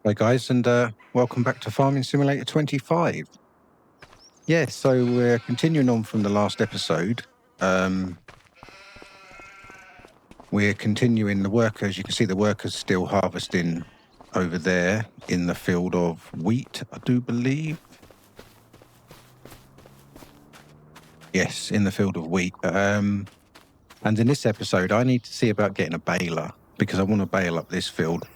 Hi guys, and welcome back to Farming Simulator 25. Yeah, so we're continuing on from the last episode. We're continuing the workers. You can see the workers still harvesting over there in the field of wheat, I do believe. Yes, in the field of wheat. And in this episode, I need to see about getting a baler because I want to bale up this field.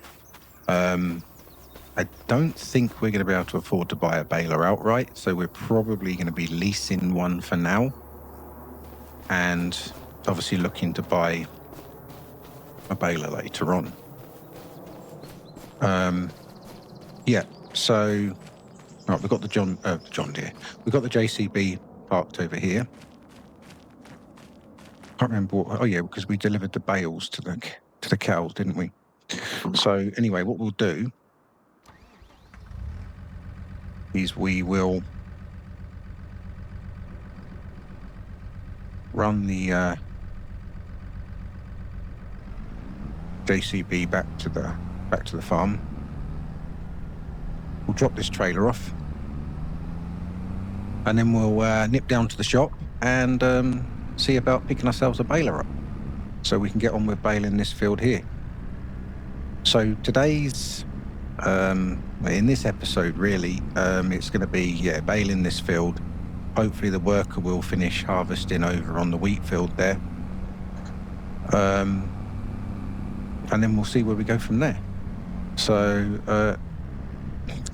I don't think we're going to be able to afford to buy a baler outright, so we're probably going to be leasing one for now, and obviously looking to buy a baler later on. Yeah, so right, we've got the John Deere. We've got the JCB parked over here. Can't remember what. Oh yeah, because we delivered the bales to the cows, didn't we? So anyway, what we'll do is we will run the JCB back to the farm. We'll drop this trailer off, and then we'll nip down to the shop and see about picking ourselves a baler up, so we can get on with baling this field here. So today's in this episode, really, it's going to be baling this field. Hopefully, the worker will finish harvesting over on the wheat field there, and then we'll see where we go from there. So,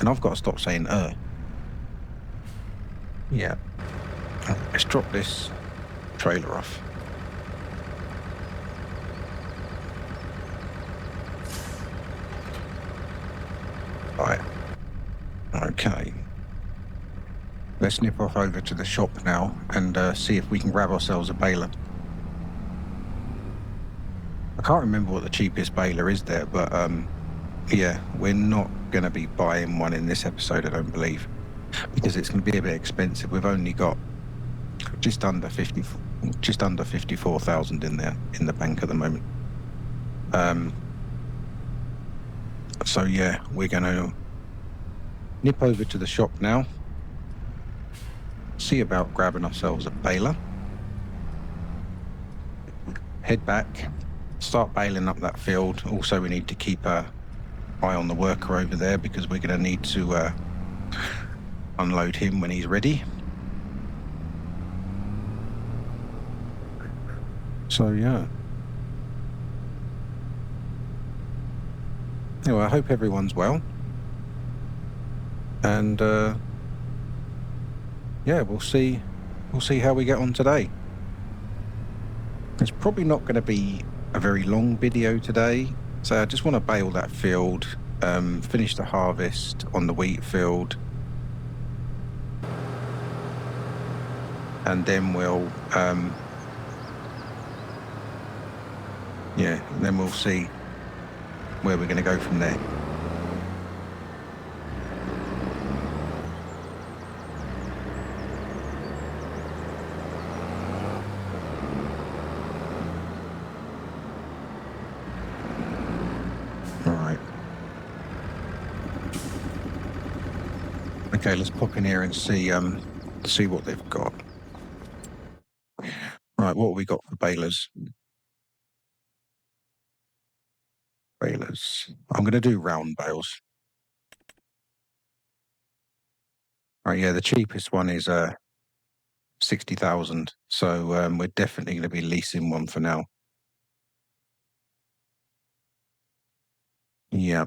and I've got to stop saying Yeah. Let's drop this trailer off. Right. Okay. Let's nip off over to the shop now and see if we can grab ourselves a baler. I can't remember what the cheapest baler is there, but yeah, we're not going to be buying one in this episode, I don't believe, because it's going to be a bit expensive. We've only got just under 54,000 in the bank at the moment. So yeah, we're going to nip over to the shop now, see about grabbing ourselves a baler, head back, start baling up that field. Also, we need to keep an eye on the worker over there because we're going to need to unload him when he's ready. So yeah. Anyway, I hope everyone's well. And yeah, we'll see how we get on today. It's probably not going to be a very long video today. So I just want to bale that field, finish the harvest on the wheat field, and then we'll then we'll see where we're going to go from there. All right. Okay, let's pop in here and see what they've got. Right, what have we got for balers? I'm going to do round bales. All right, yeah, the cheapest one is 60,000. So we're definitely going to be leasing one for now. Yeah.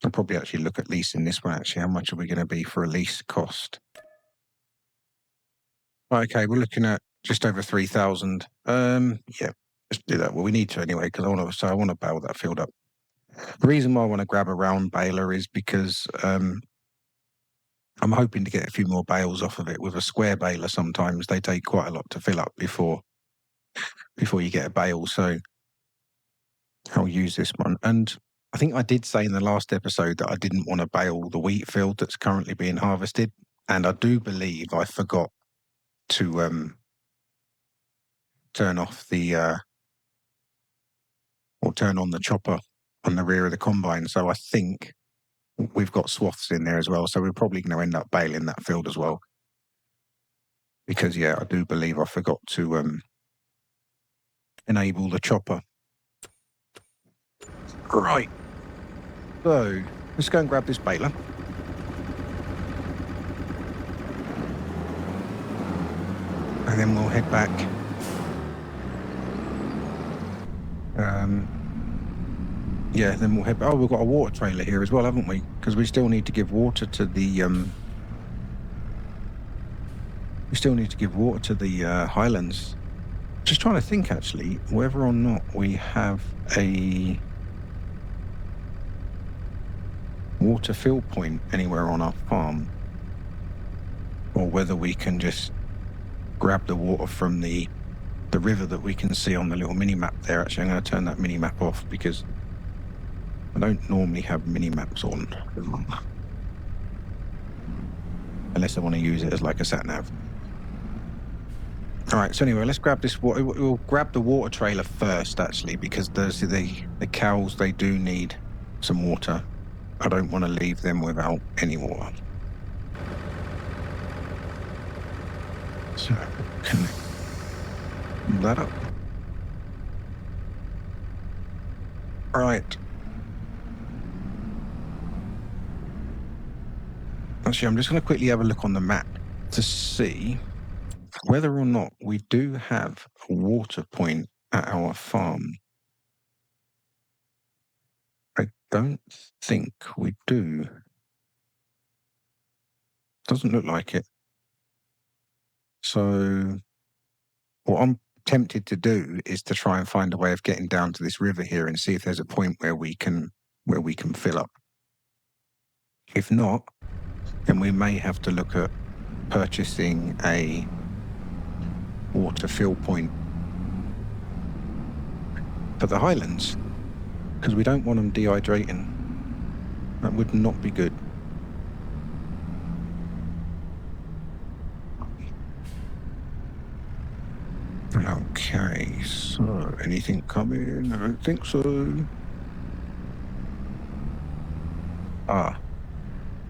I'll probably actually look at leasing this one, actually. How much are we going to be for a lease cost? Okay, we're looking at just over 3,000. Yeah, let's do that. Well, we need to anyway, because I want to bale that field up. The reason why I want to grab a round baler is because I'm hoping to get a few more bales off of it. With a square baler, sometimes they take quite a lot to fill up before you get a bale. So I'll use this one. And I think I did say in the last episode that I didn't want to bale the wheat field that's currently being harvested. And I do believe I forgot to turn off or turn on the chopper on the rear of the combine. So I think we've got swaths in there as well. So we're probably going to end up baling that field as well. Because, yeah, I do believe I forgot to enable the chopper. Right. So let's go and grab this baler. And then we'll head back. Yeah, then we'll head back. Oh, we've got a water trailer here as well, haven't we? Because we still need to give water to the highlands. Just trying to think, actually, whether or not we have a water fill point anywhere on our farm, or whether we can just grab the water from the river that we can see on the little mini map there. Actually, I'm going to turn that mini map off because I don't normally have mini maps on unless I want to use it as like a sat nav. All right, so anyway, let's grab this water. We'll grab the water trailer first, actually, because the cows, they do need some water. I don't want to leave them without any water. So, connect that up. Right. Actually, I'm just going to quickly have a look on the map to see whether or not we do have a water point at our farm. I don't think we do. Doesn't look like it. So what I'm tempted to do is to try and find a way of getting down to this river here and see if there's a point where we can fill up. If not, then we may have to look at purchasing a water fill point for the highlands, because we don't want them dehydrating. That would not be good. Okay, so anything coming? I don't think so.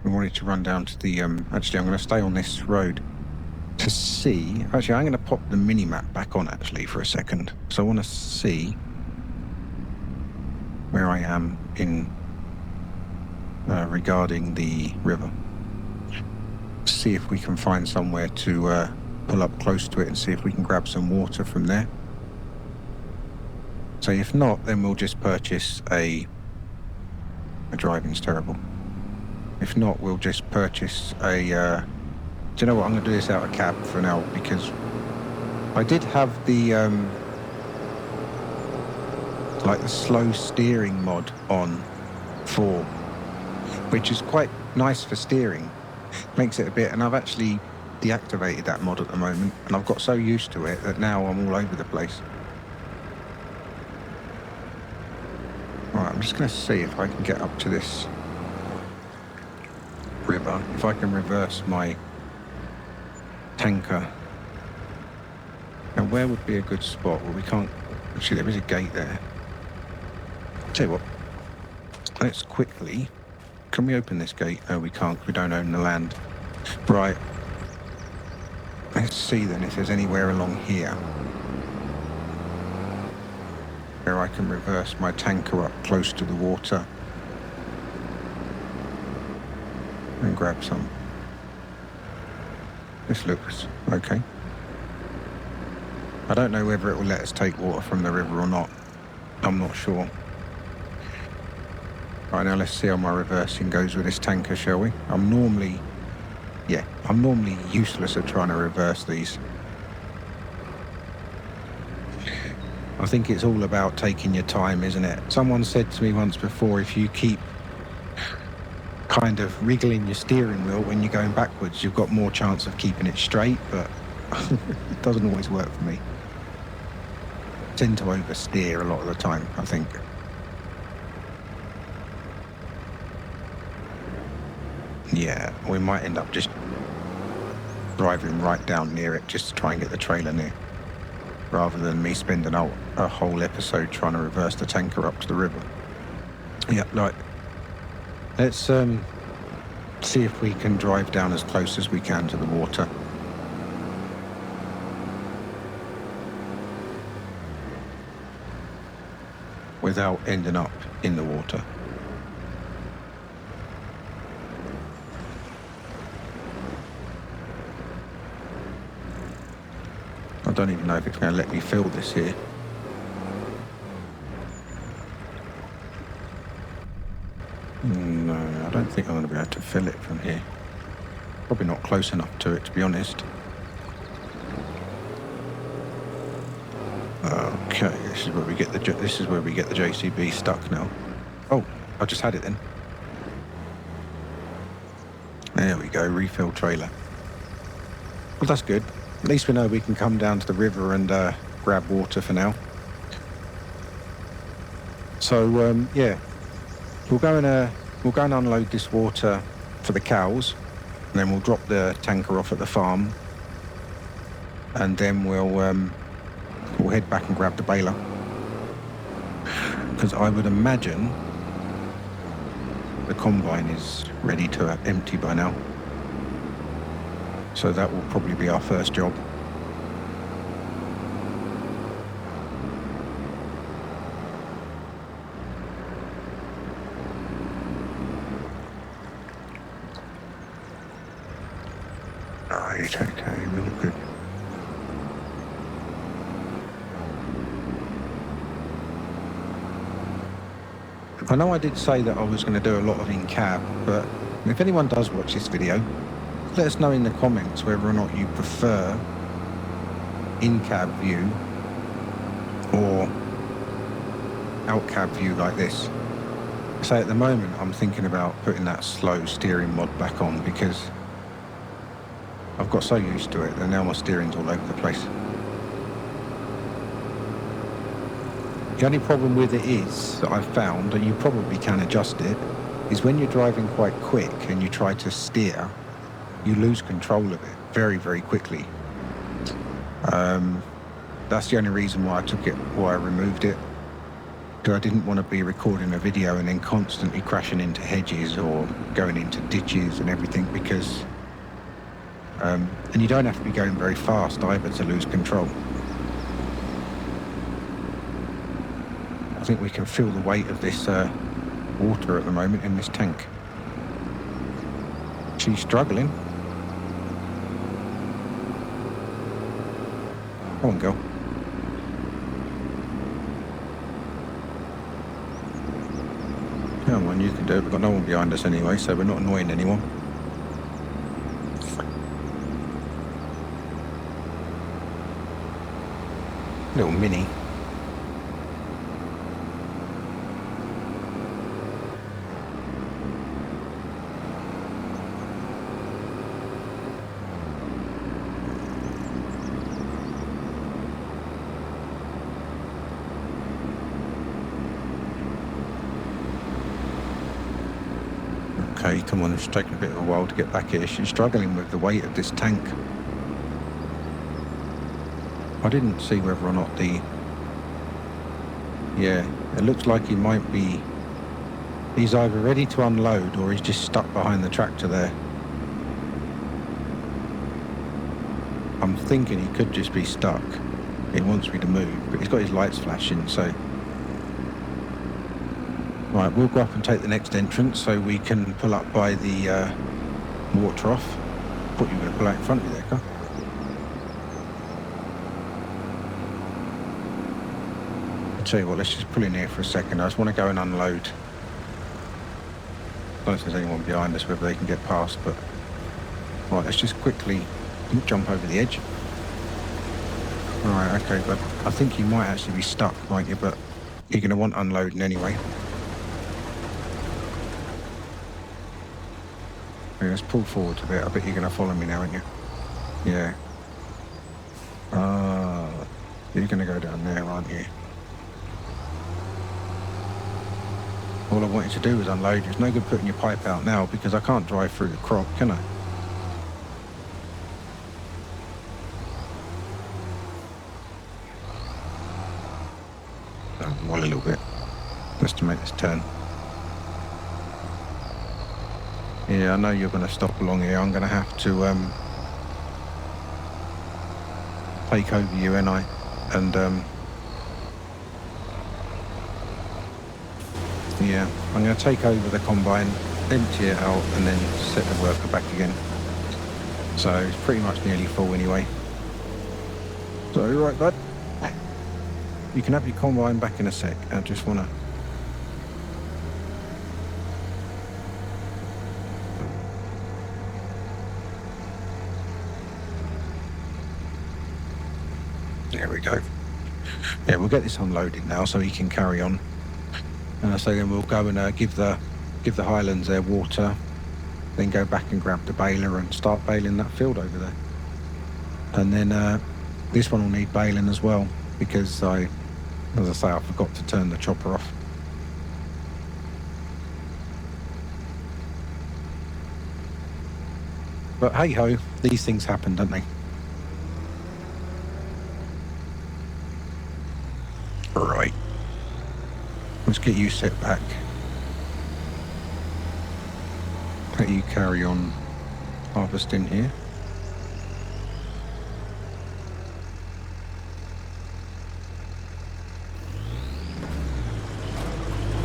We wanted to run down to the, actually I'm going to stay on this road to see, actually I'm going to pop the mini map back on actually for a second. So I want to see where I am in, regarding the river. See if we can find somewhere to pull up close to it and see if we can grab some water from there. So if not, then we'll just purchase my driving's terrible. If not, we'll just purchase do you know what, I'm going to do this out of cab for now, because I did have the like the slow steering mod on for, which is quite nice for steering. Makes it a bit, and I've actually deactivated that mod at the moment, and I've got so used to it that now I'm all over the place. Right, I'm just going to see if I can get up to this river, if I can reverse my tanker. Now, where would be a good spot? Well, we can't, actually there is a gate there. Tell you what, let's quickly, can we open this gate? No, we can't, we don't own the land. Right, let's see then if there's anywhere along here where I can reverse my tanker up close to the water and grab some. This looks okay. I don't know whether it will let us take water from the river or not. I'm not sure. Right, now let's see how my reversing goes with this tanker, shall we? I'm normally useless at trying to reverse these. I think it's all about taking your time, isn't it? Someone said to me once before, if you keep kind of wriggling your steering wheel when you're going backwards, you've got more chance of keeping it straight, but it doesn't always work for me. I tend to oversteer a lot of the time, I think. Yeah, we might end up just driving right down near it just to try and get the trailer near, rather than me spending a whole episode trying to reverse the tanker up to the river. Yeah, right. Let's see if we can drive down as close as we can to the water. Without ending up in the water. I don't even know if it's going to let me fill this here. No, I don't think I'm going to be able to fill it from here. Probably not close enough to it, to be honest. Okay, this is where we get the JCB stuck now. Oh, I just had it then. There we go, refill trailer. Well, that's good. At least we know we can come down to the river and grab water for now. So yeah, we'll go and unload this water for the cows, and then we'll drop the tanker off at the farm, and then we'll head back and grab the baler, because I would imagine the combine is ready to empty by now. So that will probably be our first job. Right, okay, real good. I know I did say that I was going to do a lot of in-cab, but if anyone does watch this video, let us know in the comments whether or not you prefer in-cab view or out-cab view like this. So at the moment I'm thinking about putting that slow steering mod back on, because I've got so used to it that now my steering's all over the place. The only problem with it is, that I've found, and you probably can adjust it, is when you're driving quite quick and you try to steer, you lose control of it very, very quickly. That's the only reason why I removed it. Because I didn't want to be recording a video and then constantly crashing into hedges or going into ditches and everything, because and you don't have to be going very fast either to lose control. I think we can feel the weight of this water at the moment in this tank. She's struggling. Come on, girl. Come on, you can do it. We've got no one behind us anyway, so we're not annoying anyone. Little mini. Okay, come on, it's taking a bit of a while to get back here. She's struggling with the weight of this tank. I didn't see whether or not yeah, it looks like he might be, he's either ready to unload or he's just stuck behind the tractor there. I'm thinking he could just be stuck. He wants me to move, but he's got his lights flashing, so. Right, we'll go up and take the next entrance so we can pull up by the water trough. Thought you were going to pull out in front of me there, Carl. I'll tell you what, let's just pull in here for a second. I just want to go and unload. I don't know if there's anyone behind us, whether they can get past, but. Right, let's just quickly jump over the edge. Right, okay, but I think you might actually be stuck, might you? But you're going to want unloading anyway. Okay, let's pull forward a bit. I bet you're going to follow me now, aren't you? Yeah. You're going to go down there, aren't you? All I wanted to do was unload. There's no good putting your pipe out now because I can't drive through the crop, can I? Well, a little bit, just to make this turn. Yeah, I know you're going to stop along here. I'm going to have to take over you, and yeah, I'm going to take over the combine, empty it out, and then set the worker back again. So it's pretty much nearly full anyway. So right, bud, you can have your combine back in a sec. I just want to. There we go. Yeah, we'll get this unloaded now so he can carry on. And so then we'll go and give the Highlands their water, then go back and grab the baler and start baling that field over there. And then this one will need baling as well, because as I say, I forgot to turn the chopper off. But hey ho, these things happen, don't they? Right. Let's get you set back. Let you carry on harvesting here.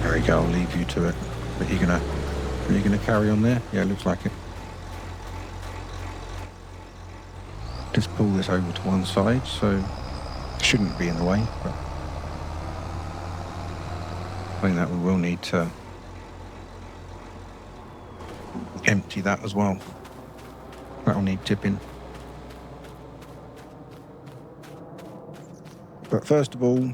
There we go, I'll leave you to it. But you're gonna carry on there? Yeah, looks like it. Just pull this over to one side, so it shouldn't be in the way, but I think that we will need to empty that as well. That'll need tipping. But first of all,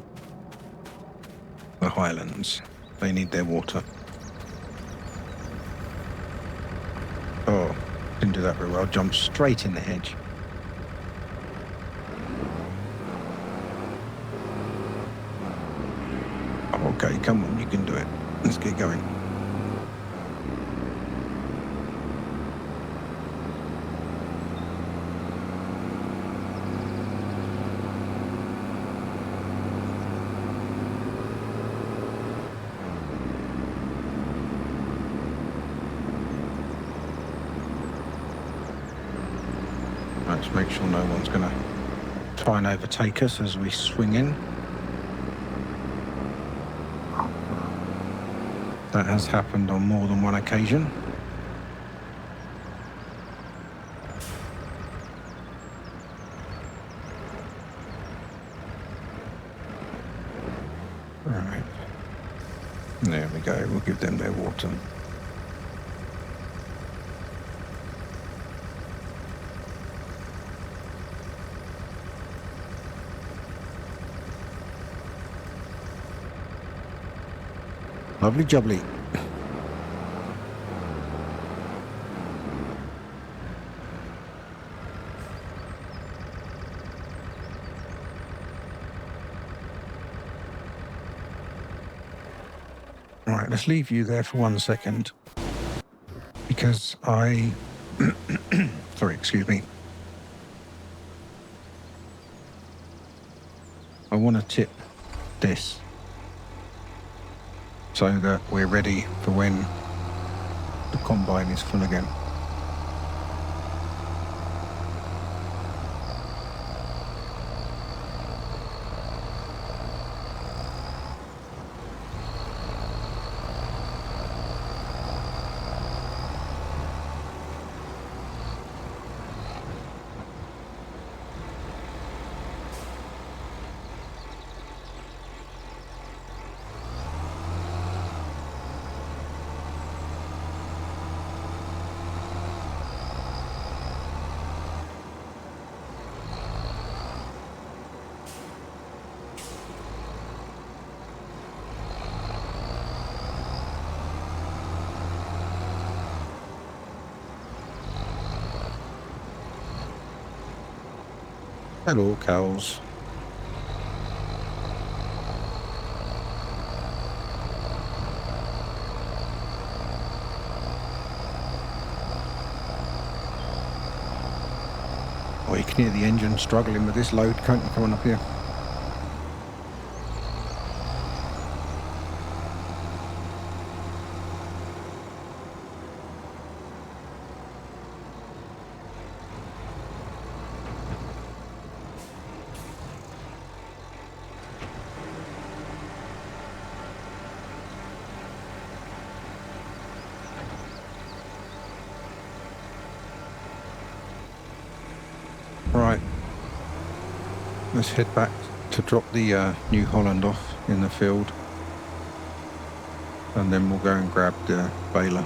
the Highlands. They need their water. Oh, didn't do that very well. Jumped straight in the hedge. Okay, come on, you can do it. Let's get going. Let's make sure no one's going to try and overtake us as we swing in. That has happened on more than one occasion. Right. There we go. We'll give them their water. Lovely jubbly. Right, let's leave you there for 1 second, because sorry, excuse me. I want to tip this so that we're ready for when the combine is full again. Hello, cows. Oh, you can hear the engine struggling with this load, can't you? Come on up here. Right, let's head back to drop the New Holland off in the field, and then we'll go and grab the baler.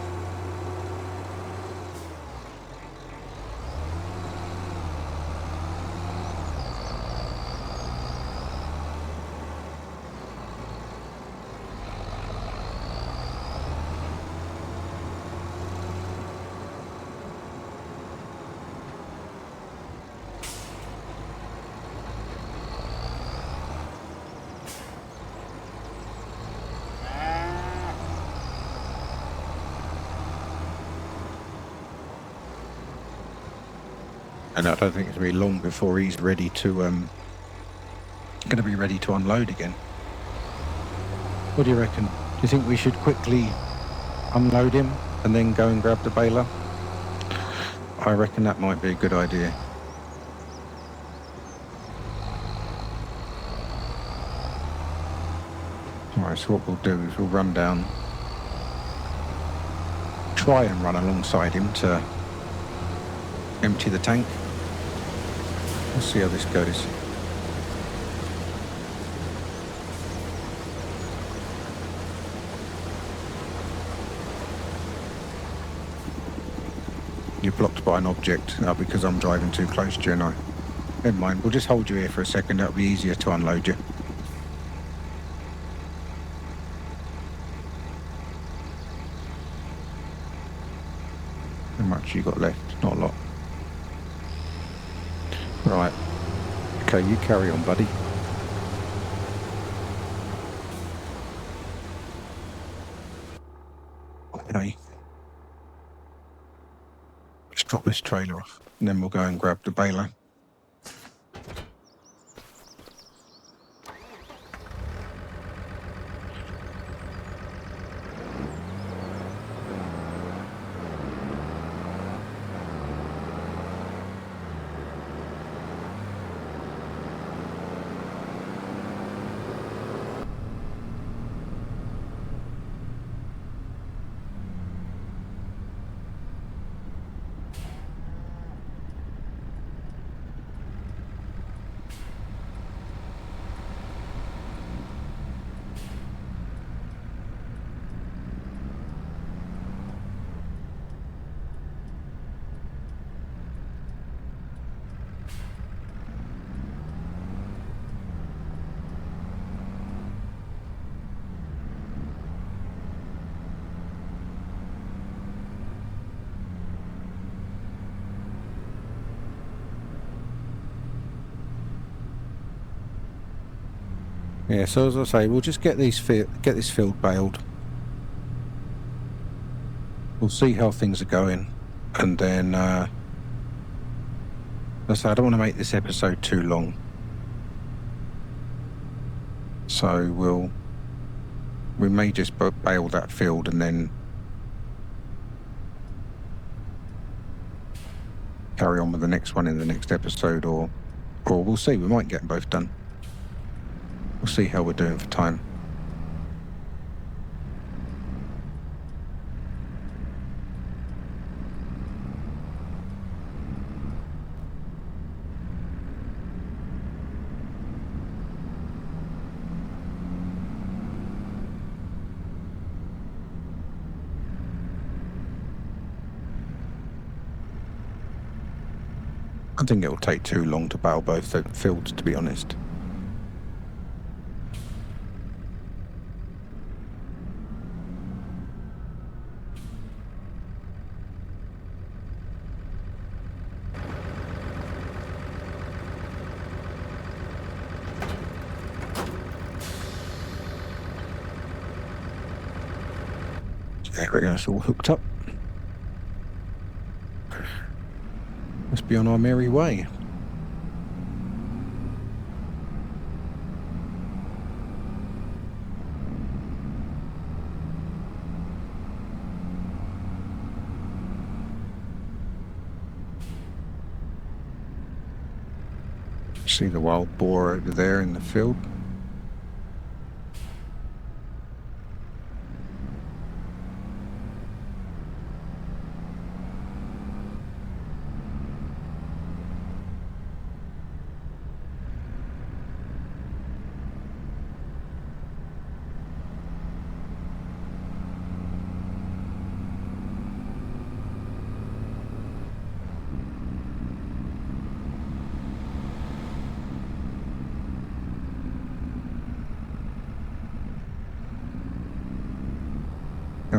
And I don't think it's going to be long before he's ready to, going to be ready to unload again. What do you reckon? Do you think we should quickly unload him and then go and grab the baler? I reckon that might be a good idea. Alright, so what we'll do is we'll run down, try and run alongside him to empty the tank. Let's see how this goes. You're blocked by an object because I'm driving too close to you, and never mind, we'll just hold you here for a second. That'll be easier to unload you. How much you got left? Not a lot. Right. Okay, you carry on, buddy. Okay. Let's drop this trailer off, and then we'll go and grab the baler. Yeah, so as I say, we'll just get this field baled. We'll see how things are going, and then as I say, I don't want to make this episode too long, so we may just bale that field and then carry on with the next one in the next episode, or we'll see. We might get them both done. We'll see how we're doing for time. I think it will take too long to bale both the fields, to be honest. There we go, it's all hooked up. Must be on our merry way. See the wild boar over there in the field.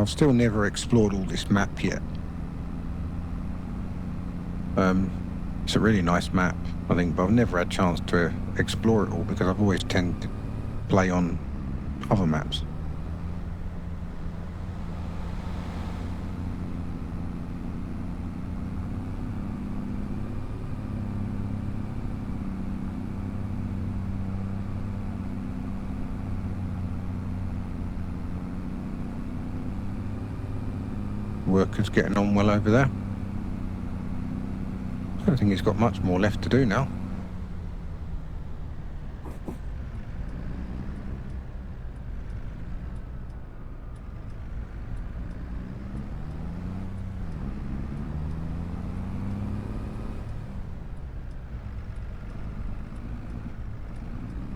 I've still never explored all this map yet. It's a really nice map, I think, but I've never had a chance to explore it all because I've always tended to play on other maps. Workers getting on well over there. I don't think he's got much more left to do now.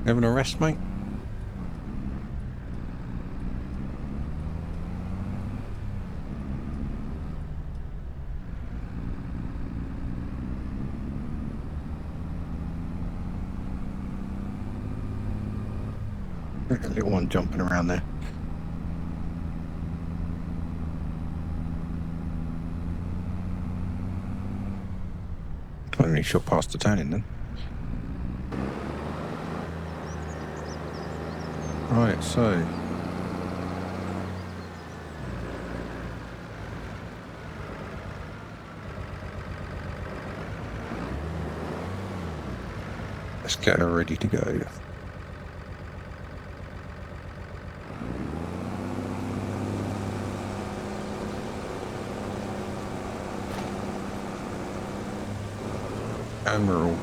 Having a rest, mate? A little one jumping around there. Only shot past the turning then. Right, so let's get her ready to go. Admiral.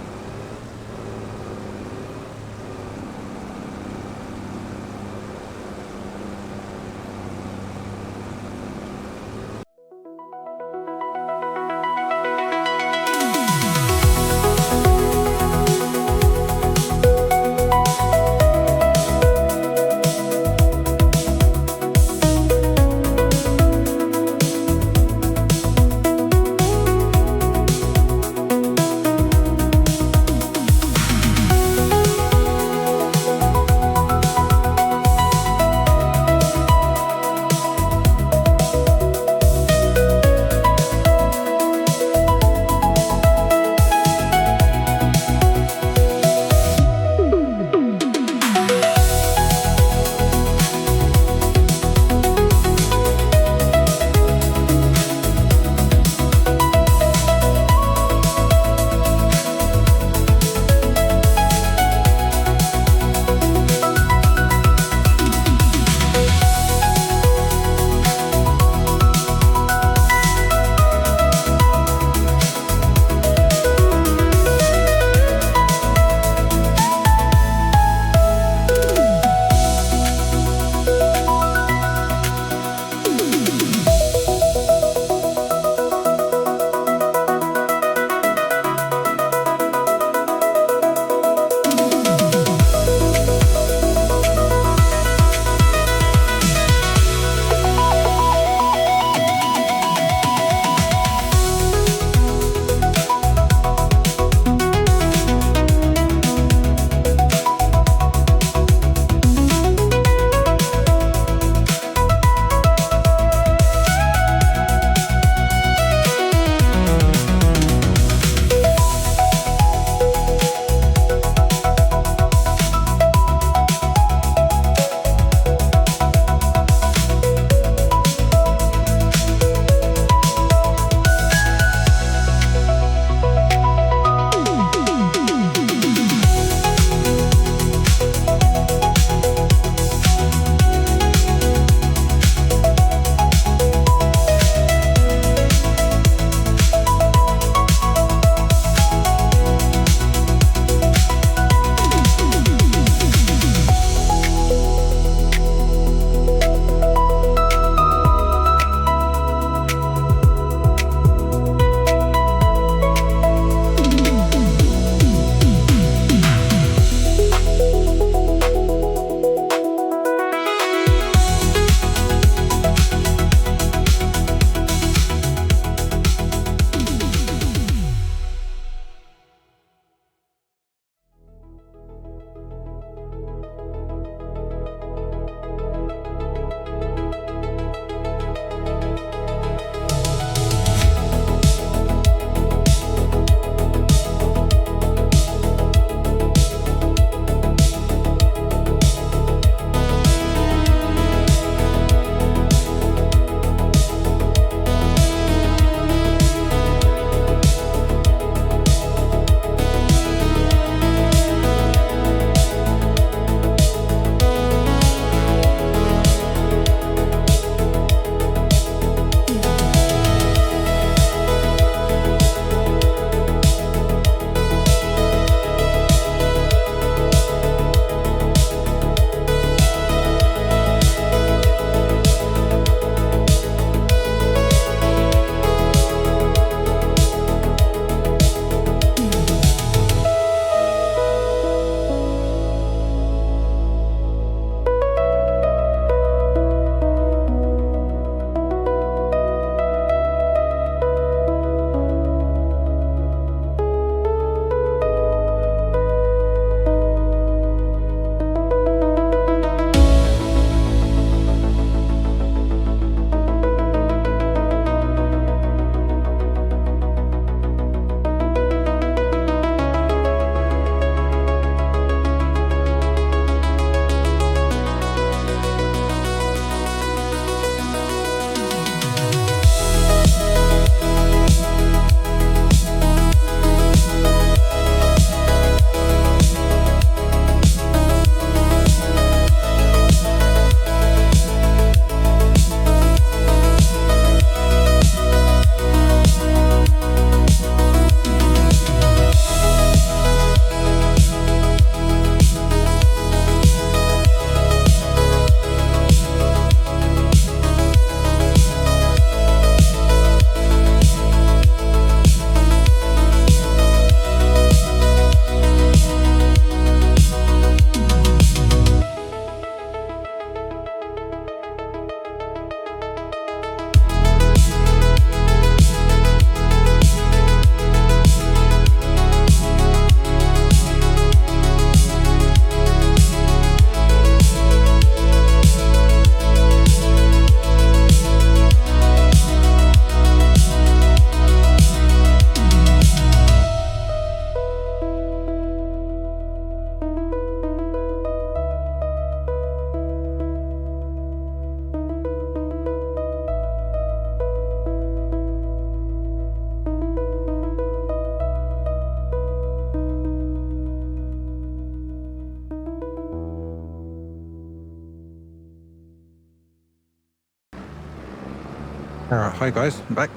All right, hi guys, I'm back.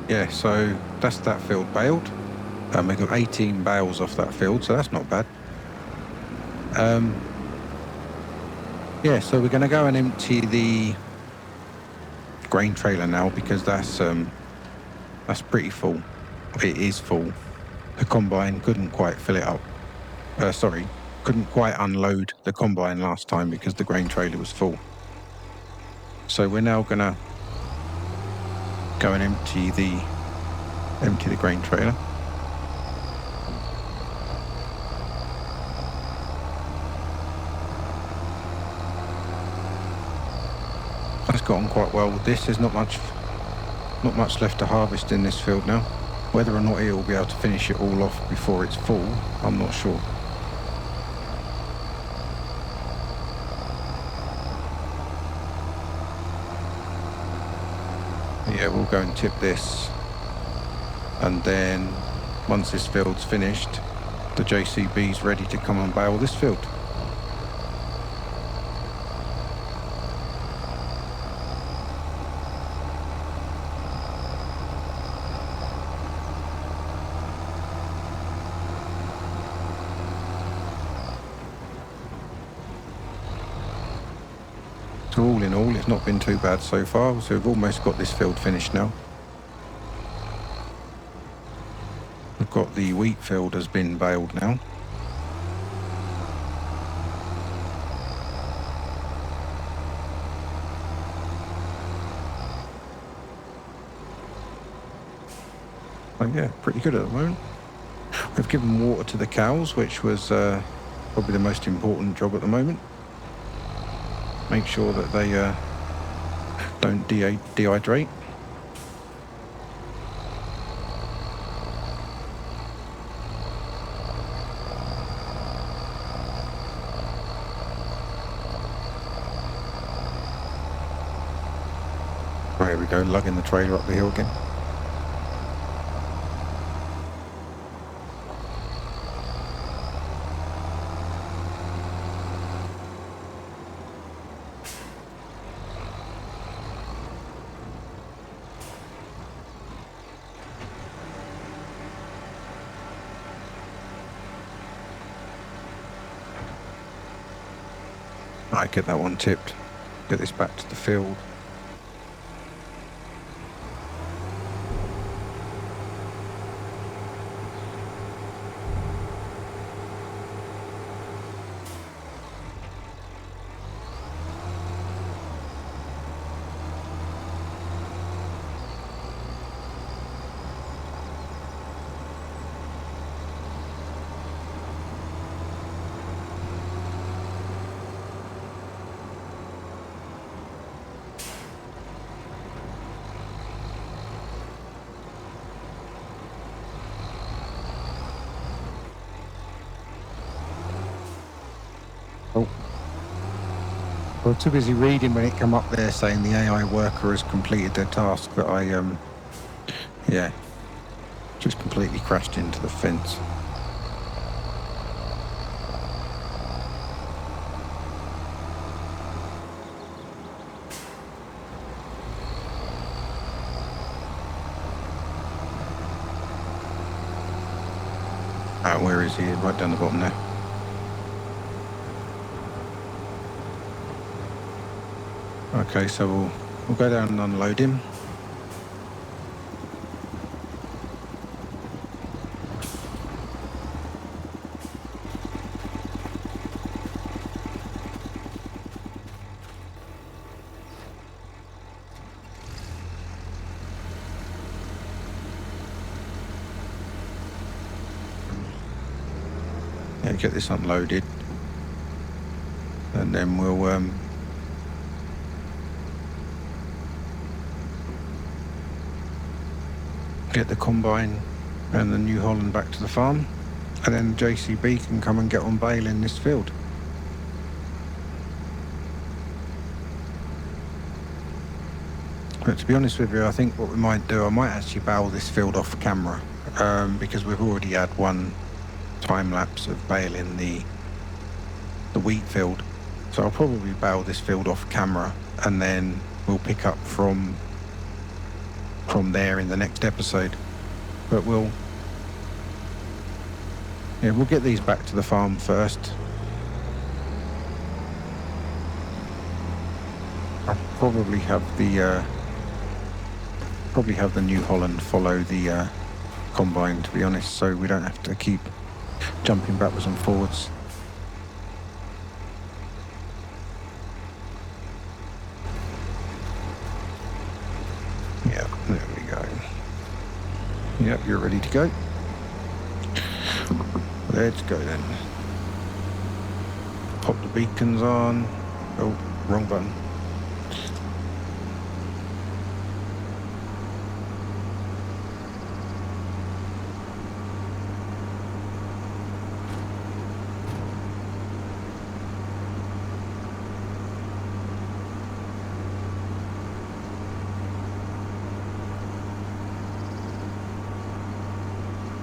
Yeah, so that's that field baled. We got 18 bales off that field, so that's not bad. Yeah, so we're going to go and empty the grain trailer now because that's pretty full. It is full. The combine couldn't quite fill it up. Couldn't quite unload the combine last time because the grain trailer was full. So we're now going to go and empty the grain trailer. That's gotten quite well with this. There's not much left to harvest in this field now. Whether or not it will be able to finish it all off before it's full, I'm not sure. Yeah, we'll go and tip this, and then once this field's finished, the JCB's ready to come and bale this field. So all in all, it's not been too bad so far, so we've almost got this field finished now. We've got the wheat field has been baled now. So yeah, pretty good at the moment. We've given water to the cows, which was probably the most important job at the moment. Make sure that they don't dehydrate. There we go, lugging the trailer up the hill again. Right, get that one tipped. Get this back to the field. Oh. I was too busy reading when it came up there saying the AI worker has completed their task that I, yeah, just completely crashed into the fence. Where is he? Right down the bottom there. Okay, so we'll go down and unload him. Yeah, get this unloaded, and then we'll get the combine and the New Holland back to the farm, and then JCB can come and get on baling this field. But to be honest with you, I think what we might do, I might actually bale this field off camera, because we've already had one time lapse of baling the wheat field. So I'll probably bale this field off camera and then we'll pick up from there in the next episode. But we'll get these back to the farm first. I'll probably have the New Holland follow the combine, to be honest, so we don't have to keep jumping backwards and forwards. Yeah, there we go. Yep, you're ready to go. Let's go then. Pop the beacons on. Oh, wrong button.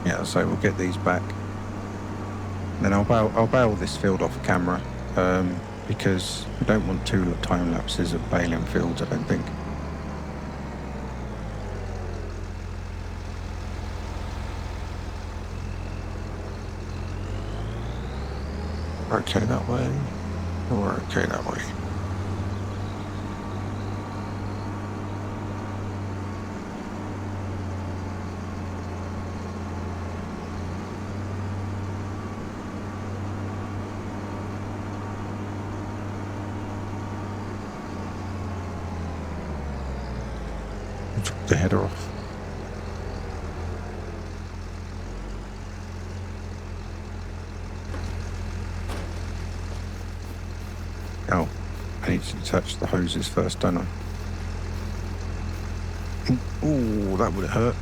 Yeah, so we'll get these back. Then I'll bail this field off camera because we don't want 2 time lapses of baling fields, I don't think. Okay that way, or okay that way. The header off. Oh, I need to touch the hoses first, don't I? Ooh, that would hurt.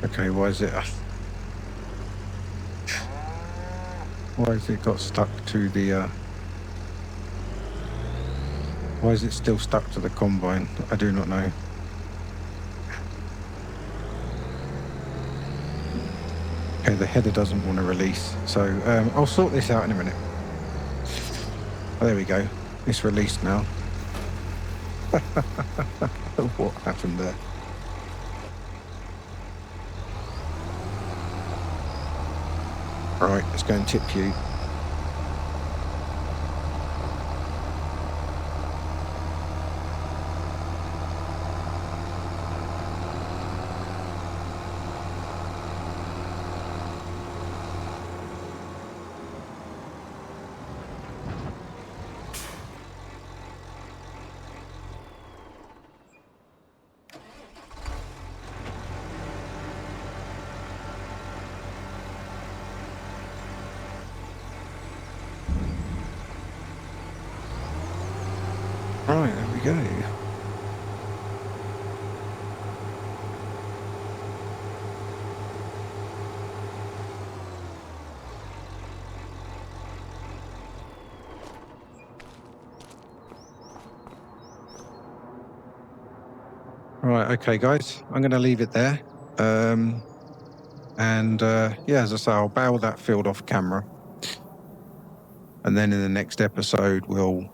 Okay, why is it got stuck to the why is it still stuck to the combine? I do not know. Okay, the header doesn't want to release, so I'll sort this out in a minute. Oh, there we go. It's released now. What happened there? Right, let's go and tip you. Right, there we go. Right, okay, guys, I'm going to leave it there. Yeah, as I say, I'll bail that field off camera, and then in the next episode we'll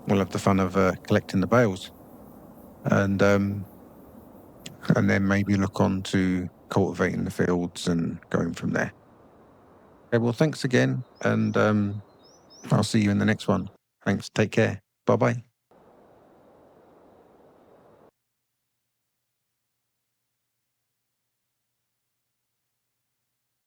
have the fun of collecting the bales, and then maybe look on to cultivating the fields and going from there. Okay, well, thanks again, and I'll see you in the next one. Thanks. Take care. Bye bye.